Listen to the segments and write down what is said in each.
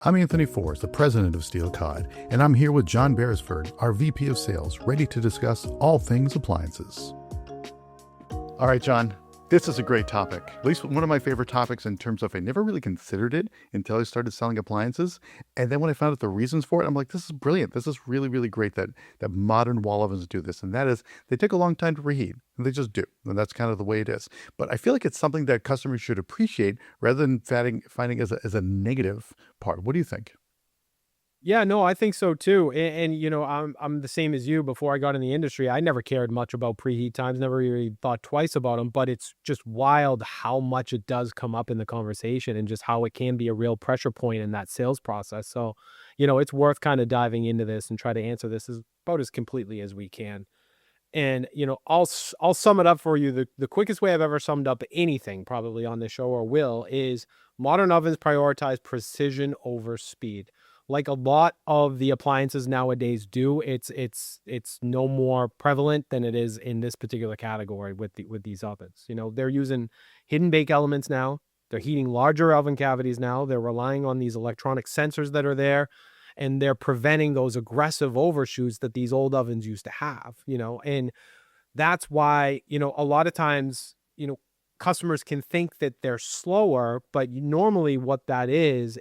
I'm Anthony Forrest, the president of Steel Cod, and I'm here with John Beresford, our VP of Sales, ready to discuss all things appliances. All right, John, this is a great topic. At least one of my favorite topics in terms of I never really considered it until I started selling appliances. And then when I found out the reasons for it, I'm like, this is brilliant. This is really, really great that modern wall ovens do this. And that is they take a long time to reheat. And they just do. And that's kind of the way it is. But I feel like it's something that customers should appreciate rather than finding as a negative part. What do you think? Yeah, no, I think so too. I'm the same as you. Before I got in the industry, I never cared much about preheat times, never really thought twice about them, but it's just wild how much it does come up in the conversation and just how it can be a real pressure point in that sales process. So, it's worth kind of diving into this and try to answer this about as completely as we can. And, I'll sum it up for you. The quickest way I've ever summed up anything probably on this show or will is modern ovens prioritize precision over speed. Like a lot of the appliances nowadays do, it's no more prevalent than it is in this particular category with these ovens. They're using hidden bake elements now. They're heating larger oven cavities now. They're relying on these electronic sensors that are there, and they're preventing those aggressive overshoots that these old ovens used to have. And that's why, a lot of times, customers can think that they're slower, but normally what that is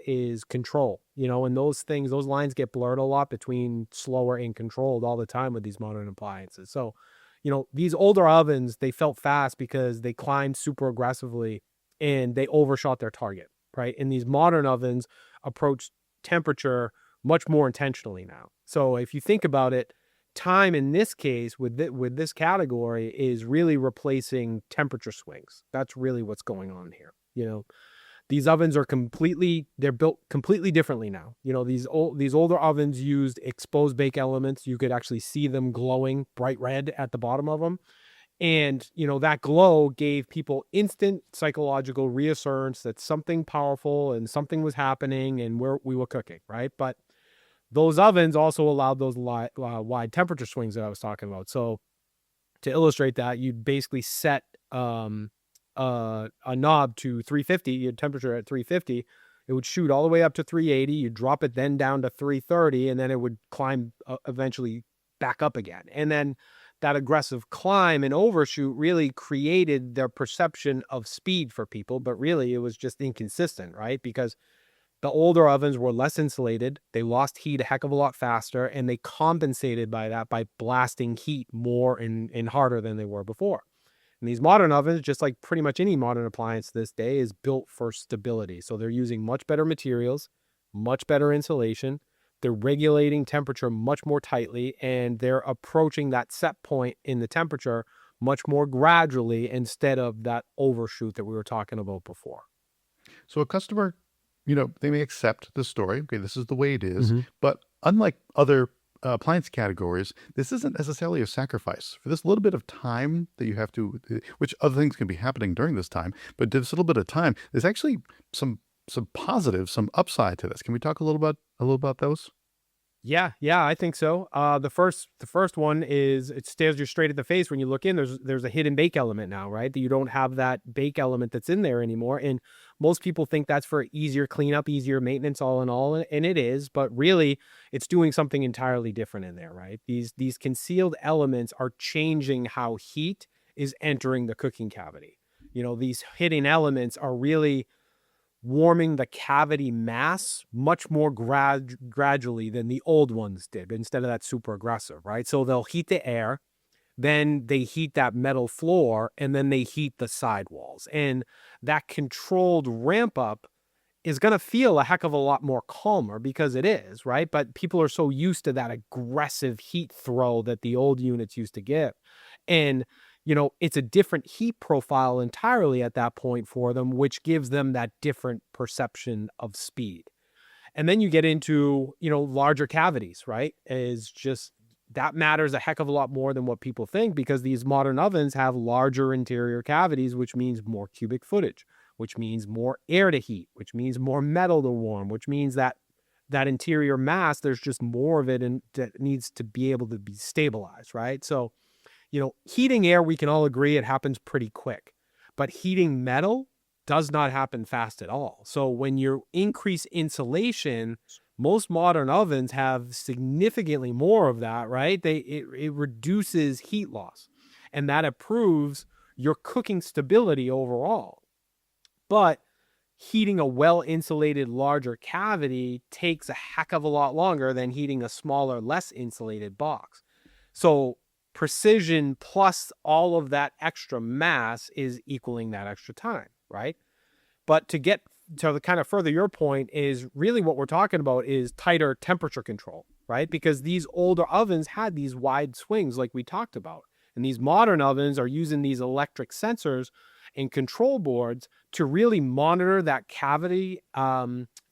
control, and those lines get blurred a lot between slower and controlled all the time with these modern appliances. So, these older ovens, they felt fast because they climbed super aggressively and they overshot their target, right? And these modern ovens approach temperature much more intentionally now. So if you think about it, time in this case with this category is really replacing temperature swings. That's really what's going on here. These ovens are they're built completely differently now. These older ovens used exposed bake elements. You could actually see them glowing bright red at the bottom of them. And, that glow gave people instant psychological reassurance that something powerful and something was happening and we were cooking, right? But those ovens also allowed those wide temperature swings that I was talking about. So to illustrate that, you'd basically set a knob to 350, your temperature at 350. It would shoot all the way up to 380. You'd drop it then down to 330, and then it would climb eventually back up again. And then that aggressive climb and overshoot really created their perception of speed for people, but really it was just inconsistent, right? Because the older ovens were less insulated, they lost heat a heck of a lot faster, and they compensated by that by blasting heat more and harder than they were before. And these modern ovens, just like pretty much any modern appliance this day, is built for stability. So they're using much better materials, much better insulation. They're regulating temperature much more tightly, and they're approaching that set point in the temperature much more gradually instead of that overshoot that we were talking about before. So a customer, they may accept the story. Okay, this is the way it is. Mm-hmm. But unlike other appliance categories, this isn't necessarily a sacrifice. For this little bit of time that you have to, which other things can be happening during this time, but this little bit of time, there's actually some positives, some upside to this. Can we talk a little about those? Yeah, I think so. The first one is it stares you straight at the face when you look in. There's a hidden bake element now, right? That you don't have that bake element that's in there anymore. And most people think that's for easier cleanup, easier maintenance, all in all, and it is. But really, it's doing something entirely different in there, right? These concealed elements are changing how heat is entering the cooking cavity. These hidden elements are really warming the cavity mass much more gradually than the old ones did, instead of that super aggressive, right? So they'll heat the air, then they heat that metal floor, and then they heat the sidewalls. And that controlled ramp up is going to feel a heck of a lot more calmer because it is, right? But people are so used to that aggressive heat throw that the old units used to give. And it's a different heat profile entirely at that point for them, which gives them that different perception of speed. And then you get into, larger cavities, right? Is just that matters a heck of a lot more than what people think, because these modern ovens have larger interior cavities, which means more cubic footage, which means more air to heat, which means more metal to warm, which means that interior mass, there's just more of it and that needs to be able to be stabilized, right? So heating air, we can all agree it happens pretty quick. But heating metal does not happen fast at all. So when you increase insulation, most modern ovens have significantly more of that, right? It reduces heat loss, and that improves your cooking stability overall. But heating a well-insulated larger cavity takes a heck of a lot longer than heating a smaller, less insulated box. So precision plus all of that extra mass is equaling that extra time, right? But to get to the kind of further your point is really what we're talking about is tighter temperature control, right? Because these older ovens had these wide swings like we talked about. And these modern ovens are using these electric sensors and control boards to really monitor that cavity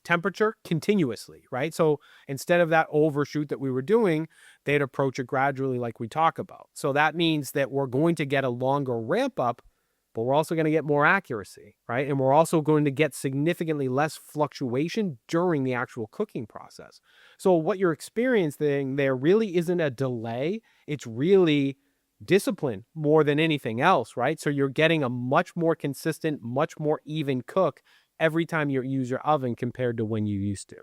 temperature continuously, right? So instead of that overshoot that we were doing, they'd approach it gradually like we talk about. So that means that we're going to get a longer ramp up, but we're also going to get more accuracy, right? And we're also going to get significantly less fluctuation during the actual cooking process. So what you're experiencing there really isn't a delay. It's really discipline more than anything else, right? So you're getting a much more consistent, much more even cook every time you use your oven compared to when you used to.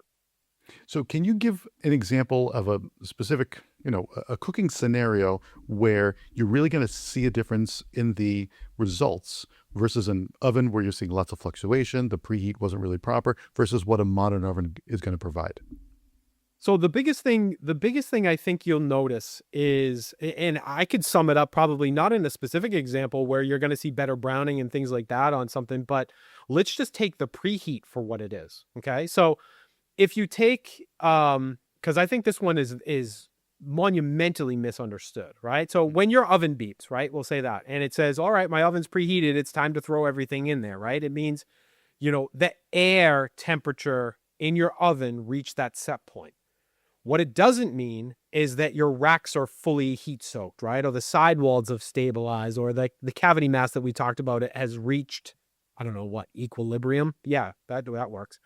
So can you give an example of a specific, a cooking scenario where you're really going to see a difference in the results versus an oven where you're seeing lots of fluctuation, the preheat wasn't really proper, versus what a modern oven is going to provide? So the biggest thing I think you'll notice is, and I could sum it up probably not in a specific example where you're going to see better browning and things like that on something, but let's just take the preheat for what it is. Okay. So if you take, because I think this one is monumentally misunderstood, right? So when your oven beeps, right, we'll say that, and it says, all right, my oven's preheated, it's time to throw everything in there, right? It means, the air temperature in your oven reached that set point. What it doesn't mean is that your racks are fully heat soaked, right? Or the sidewalls have stabilized, or the cavity mass that we talked about, it has reached, I don't know what, equilibrium. Yeah, that works.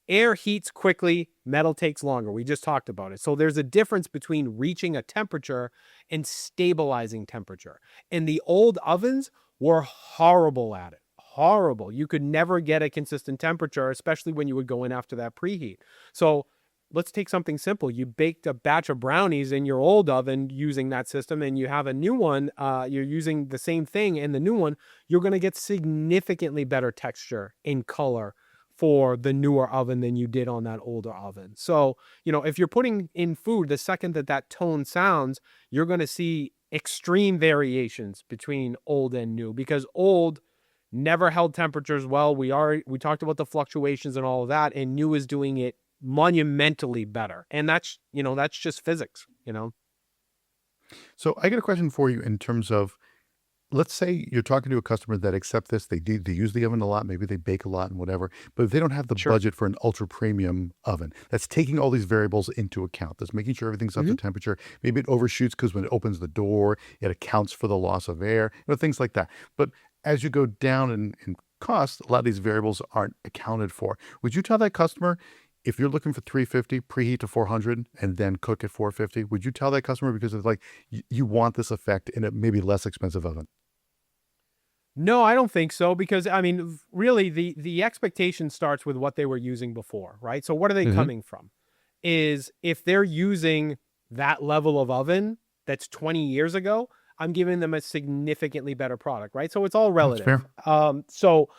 Air heats quickly, metal takes longer. We just talked about it. So there's a difference between reaching a temperature and stabilizing temperature. And the old ovens were horrible at it. Horrible. You could never get a consistent temperature, especially when you would go in after that preheat. So let's take something simple. You baked a batch of brownies in your old oven using that system, and you have a new one, you're using the same thing in the new one, you're going to get significantly better texture in color for the newer oven than you did on that older oven. So, if you're putting in food, the second that tone sounds, you're going to see extreme variations between old and new, because old never held temperatures well. We talked about the fluctuations and all of that, and new is doing it monumentally better. And that's just physics. So I got a question for you in terms of, let's say you're talking to a customer that accepts this, they use the oven a lot, maybe they bake a lot and whatever, but if they don't have the Sure. budget for an ultra premium oven, that's taking all these variables into account, that's making sure everything's up to temperature. Maybe it overshoots because when it opens the door, it accounts for the loss of air, things like that. But as you go down in cost, a lot of these variables aren't accounted for. Would you tell that customer, if you're looking for 350, preheat to 400 and then cook at 450, would you tell that customer because it's like you want this effect in a maybe less expensive oven? No, I don't think so, because really the expectation starts with what they were using before, right? So what are they coming from? Is if they're using that level of oven that's 20 years ago, I'm giving them a significantly better product, right? So it's all That's fair. relative. So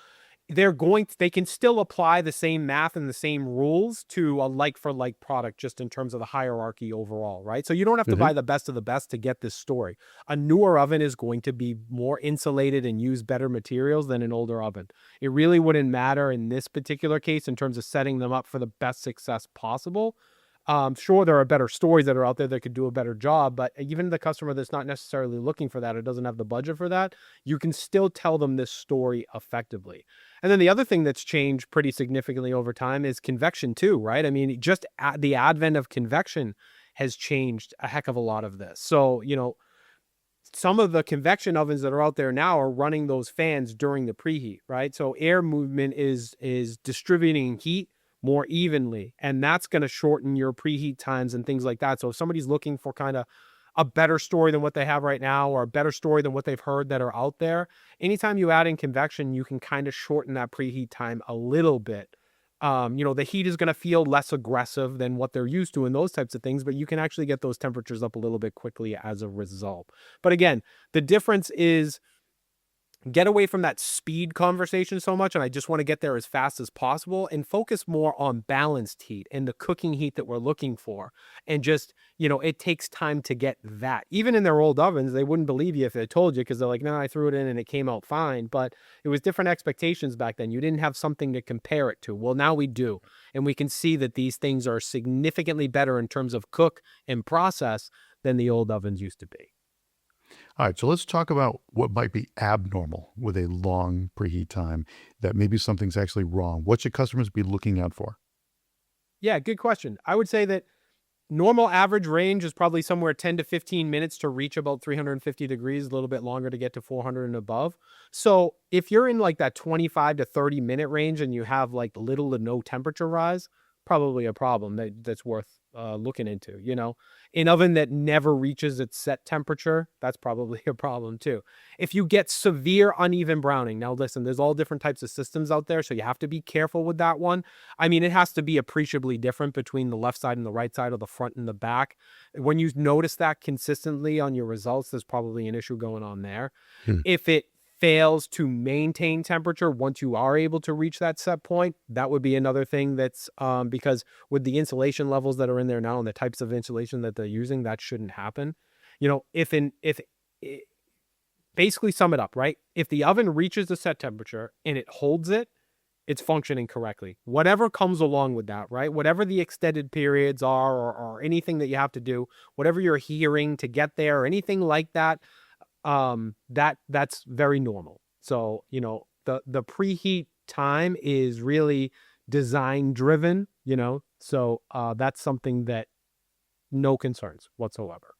they can still apply the same math and the same rules to a like for like product, just in terms of the hierarchy overall, right? So you don't have to buy the best of the best to get this story. A newer oven is going to be more insulated and use better materials than an older oven. It really wouldn't matter in this particular case in terms of setting them up for the best success possible. Sure, there are better stories that are out there that could do a better job, but even the customer that's not necessarily looking for that or doesn't have the budget for that, you can still tell them this story effectively. And then the other thing that's changed pretty significantly over time is convection too, right? Just the advent of convection has changed a heck of a lot of this. So, some of the convection ovens that are out there now are running those fans during the preheat, right? So air movement is distributing heat more evenly, and that's going to shorten your preheat times and things like that. So if somebody's looking for kind of a better story than what they have right now, or a better story than what they've heard that are out there. Anytime you add in convection, you can kind of shorten that preheat time a little bit. The heat is going to feel less aggressive than what they're used to and those types of things, but you can actually get those temperatures up a little bit quickly as a result. But again, the difference is get away from that speed conversation so much, and I just want to get there as fast as possible and focus more on balanced heat and the cooking heat that we're looking for. And just, it takes time to get that. Even in their old ovens, they wouldn't believe you if they told you, because they're like, no, I threw it in and it came out fine. But it was different expectations back then. You didn't have something to compare it to. Well, now we do. And we can see that these things are significantly better in terms of cook and process than the old ovens used to be. All right, so let's talk about what might be abnormal with a long preheat time, that maybe something's actually wrong. What should customers be looking out for? Yeah, good question. I would say that normal average range is probably somewhere 10 to 15 minutes to reach about 350 degrees, a little bit longer to get to 400 and above. So if you're in like that 25 to 30 minute range and you have like little to no temperature rise, probably a problem that's worth looking into. An oven that never reaches its set temperature, that's probably a problem too. If you get severe uneven browning, now listen, there's all different types of systems out there, so you have to be careful with that one. I mean, it has to be appreciably different between the left side and the right side, or the front and the back. When you notice that consistently on your results, there's probably an issue going on there. If it fails to maintain temperature once you are able to reach that set point, that would be another thing. That's because with the insulation levels that are in there now and the types of insulation that they're using, that shouldn't happen. Basically sum it up, right? If the oven reaches the set temperature and it holds it, it's functioning correctly. Whatever comes along with that, right? Whatever the extended periods are, or anything that you have to do, whatever you're hearing to get there, or anything like that, that's very normal. So, the preheat time is really design driven, so that's something that no concerns whatsoever.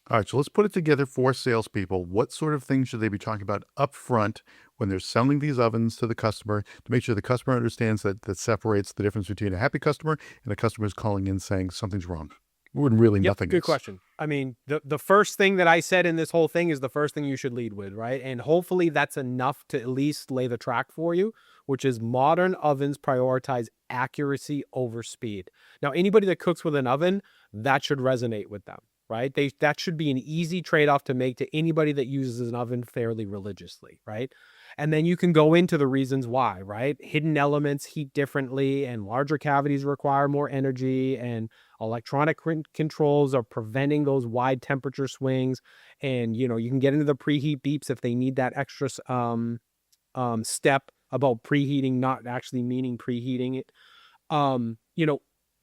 All right, so let's put it together for salespeople. What sort of things should they be talking about up front when they're selling these ovens to the customer, to make sure the customer understands that separates the difference between a happy customer and a customer who's calling in saying something's wrong, when really nothing is? Good question. I mean, the first thing that I said in this whole thing is the first thing you should lead with, right? And hopefully that's enough to at least lay the track for you, which is modern ovens prioritize accuracy over speed. Now, anybody that cooks with an oven, that should resonate with them, right? That should be an easy trade-off to make to anybody that uses an oven fairly religiously, right? And then you can go into the reasons why, right? Hidden elements heat differently, and larger cavities require more energy, and electronic controls are preventing those wide temperature swings. And, you can get into the preheat beeps if they need that extra step about preheating, not actually meaning preheating it.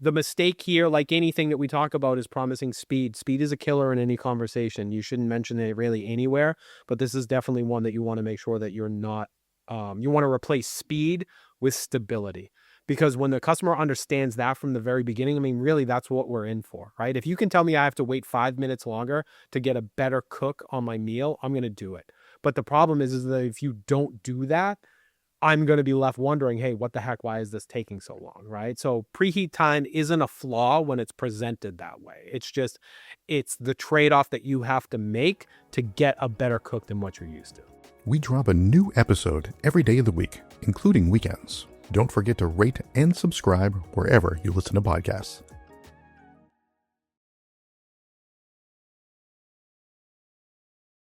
The mistake here, like anything that we talk about, is promising speed. Speed is a killer in any conversation. You shouldn't mention it really anywhere, but this is definitely one that you want to make sure that you're not, you want to replace speed with stability. Because when the customer understands that from the very beginning, I mean, really, that's what we're in for, right? If you can tell me I have to wait 5 minutes longer to get a better cook on my meal, I'm going to do it. But the problem is that if you don't do that, I'm going to be left wondering, hey, what the heck? Why is this taking so long, right? So preheat time isn't a flaw when it's presented that way. It's the trade-off that you have to make to get a better cook than what you're used to. We drop a new episode every day of the week, including weekends. Don't forget to rate and subscribe wherever you listen to podcasts.